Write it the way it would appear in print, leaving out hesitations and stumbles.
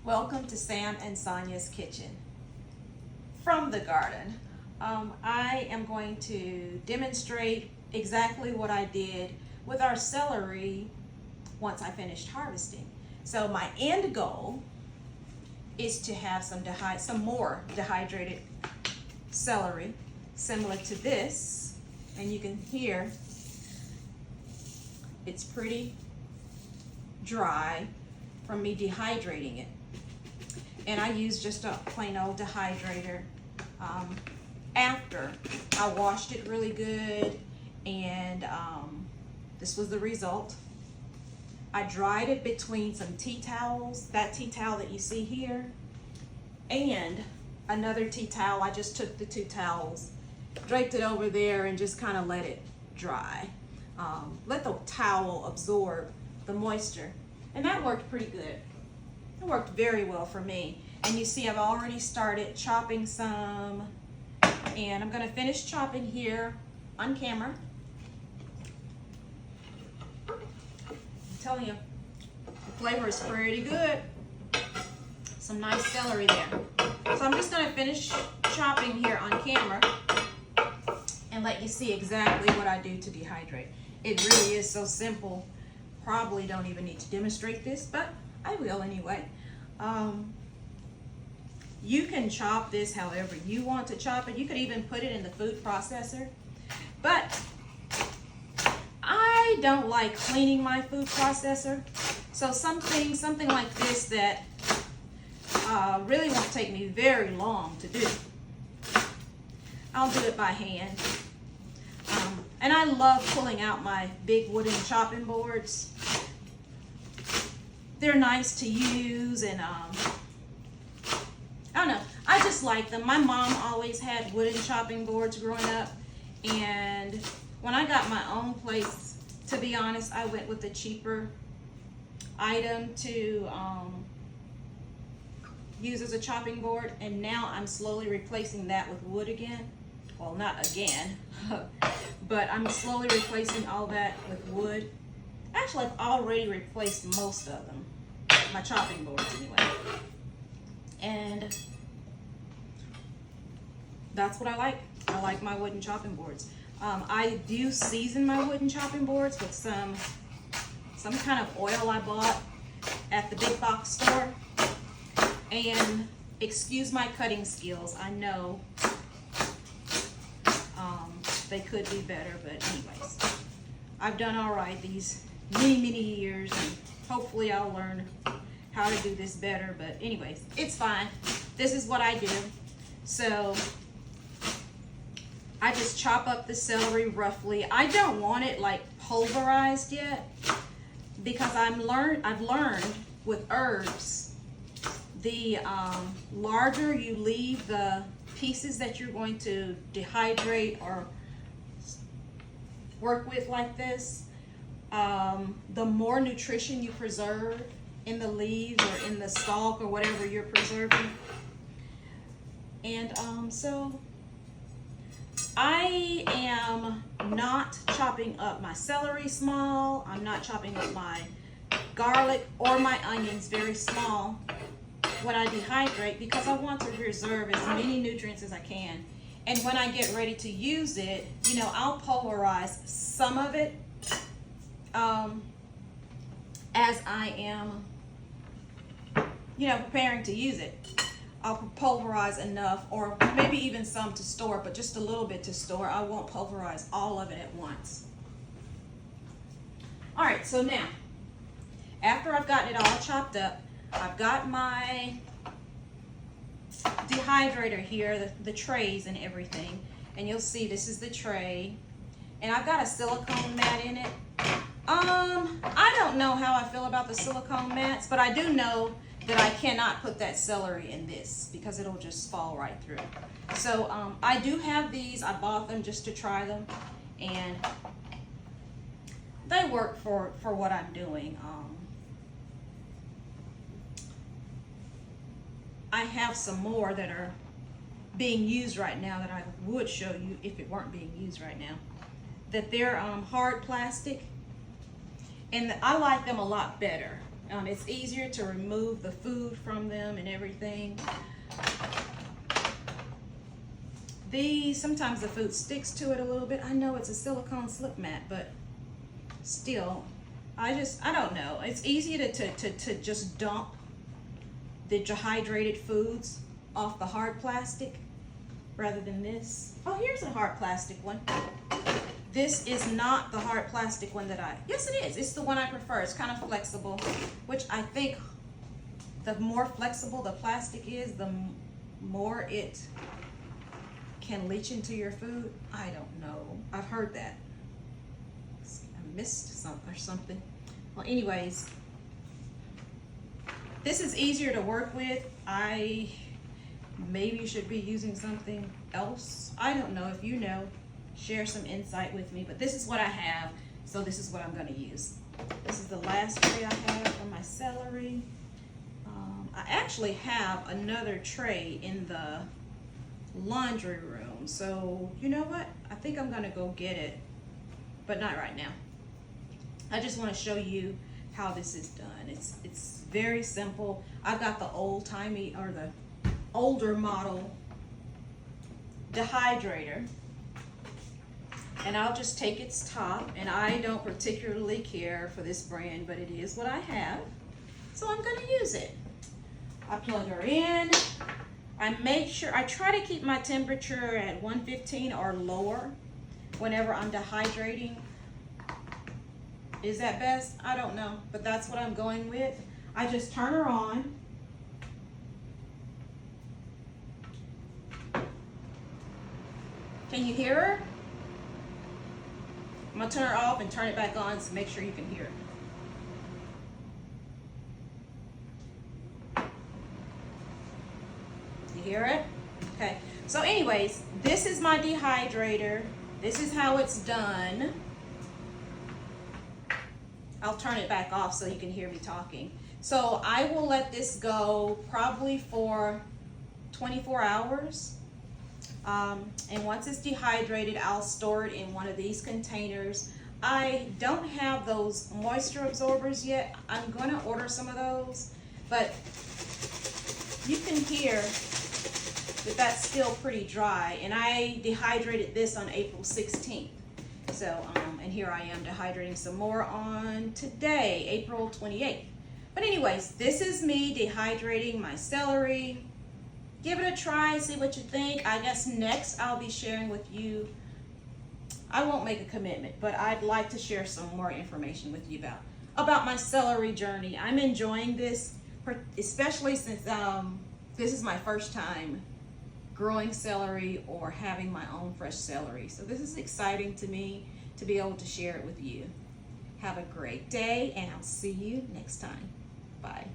Welcome to Sam and Sonia's kitchen from the garden. I am going to demonstrate exactly what I did with our celery once I finished harvesting. So my end goal is to have some more dehydrated celery similar to this, and you can hear it's pretty dry from me dehydrating it. And I use just a plain old dehydrator after I washed it really good, and this was the result. I dried it between some tea towels, that tea towel that you see here, and another tea towel. I just took the two towels, draped it over there, and just kind of let it dry. Let the towel absorb the moisture, and that worked pretty good. It worked very well for me. And you see I've already started chopping some, and I'm going to finish chopping here on camera. I'm telling you, the flavor is pretty good. Some nice celery there. So I'm just going to finish chopping here on camera and let you see exactly what I do to dehydrate. It really is so simple. Probably don't even need to demonstrate this, but I will anyway. You can chop this however you want to chop it. You could even put it in the food processor. But I don't like cleaning my food processor. So something like this that really won't take me very long to do, I'll do it by hand. And I love pulling out my big wooden chopping boards. They're nice to use, and I don't know, I just like them. My mom always had wooden chopping boards growing up, and when I got my own place, to be honest, I went with the cheaper item to use as a chopping board, and now I'm slowly replacing that with wood again. Well, not again, but I'm slowly replacing all that with wood. Actually, I've already replaced most of them, my chopping boards anyway. And that's what I like. I like my wooden chopping boards. I do season my wooden chopping boards with some kind of oil I bought at the big box store. And excuse my cutting skills. I know they could be better, but anyways, I've done all right these many years, and hopefully I'll learn how to do this better. But anyways, it's fine. This is what I do. So I just chop up the celery roughly. I don't want it like pulverized yet, because I've learned with herbs, the larger you leave the pieces that you're going to dehydrate or work with like this, the more nutrition you preserve in the leaves or in the stalk or whatever you're preserving. And so I am not chopping up my celery small. I'm not chopping up my garlic or my onions very small when I dehydrate, because I want to preserve as many nutrients as I can. And when I get ready to use it, you know, I'll pulverize some of it as I am, you know, preparing to use it. I'll pulverize enough, or maybe even some to store, but just a little bit to store. I won't pulverize all of it at once. All right, so now, after I've gotten it all chopped up, I've got my dehydrator here, the trays and everything, and you'll see this is the tray, and I've got a silicone mat in it. I don't know how I feel about the silicone mats, but I do know that I cannot put that celery in this because it'll just fall right through. So I do have these. I bought them just to try them, and they work for what I'm doing. I have some more that are being used right now that I would show you if it weren't being used right now. That they're hard plastic, and I like them a lot better It's easier to remove the food from them and everything. These, sometimes the food sticks to it a little bit. I know it's a silicone slip mat, but still, I don't know. It's easier to just dump the dehydrated foods off the hard plastic rather than this. Oh, here's a hard plastic one. This is not the hard plastic one yes it is. It's the one I prefer. It's kind of flexible, which I think the more flexible the plastic is, the more it can leach into your food. I don't know. I've heard that. I missed something or something. Well, anyways, this is easier to work with. I maybe should be using something else. I don't know. If you know, share some insight with me, but this is what I have, so this is what I'm going to use. This is the last tray I have for my celery. I actually have another tray in the laundry room, so you know what? I think I'm going to go get it, but not right now. I just want to show you how this is done. It's very simple. I've got the old-timey, or the older model dehydrator. And I'll just take its top, and I don't particularly care for this brand, but it is what I have, so I'm going to use it. I plug her in. I make sure, I try to keep my temperature at 115 or lower whenever I'm dehydrating. Is that best? I don't know, but that's what I'm going with. I just turn her on. Can you hear her? I'm gonna turn her off and turn it back on to make sure you can hear it. You hear it? Okay. So anyways, this is my dehydrator. This is how it's done. I'll turn it back off so you can hear me talking. So I will let this go probably for 24 hours. And once it's dehydrated, I'll store it in one of these containers. I don't have those moisture absorbers yet. I'm going to order some of those, but you can hear that that's still pretty dry. And I dehydrated this on April 16th. So, and here I am dehydrating some more on today, April 28th. But anyways, this is me dehydrating my celery. Give it a try, see what you think. I guess next I'll be sharing with you, I won't make a commitment, but I'd like to share some more information with you about my celery journey. I'm enjoying this, especially since this is my first time growing celery or having my own fresh celery. So this is exciting to me to be able to share it with you. Have a great day, and I'll see you next time. Bye.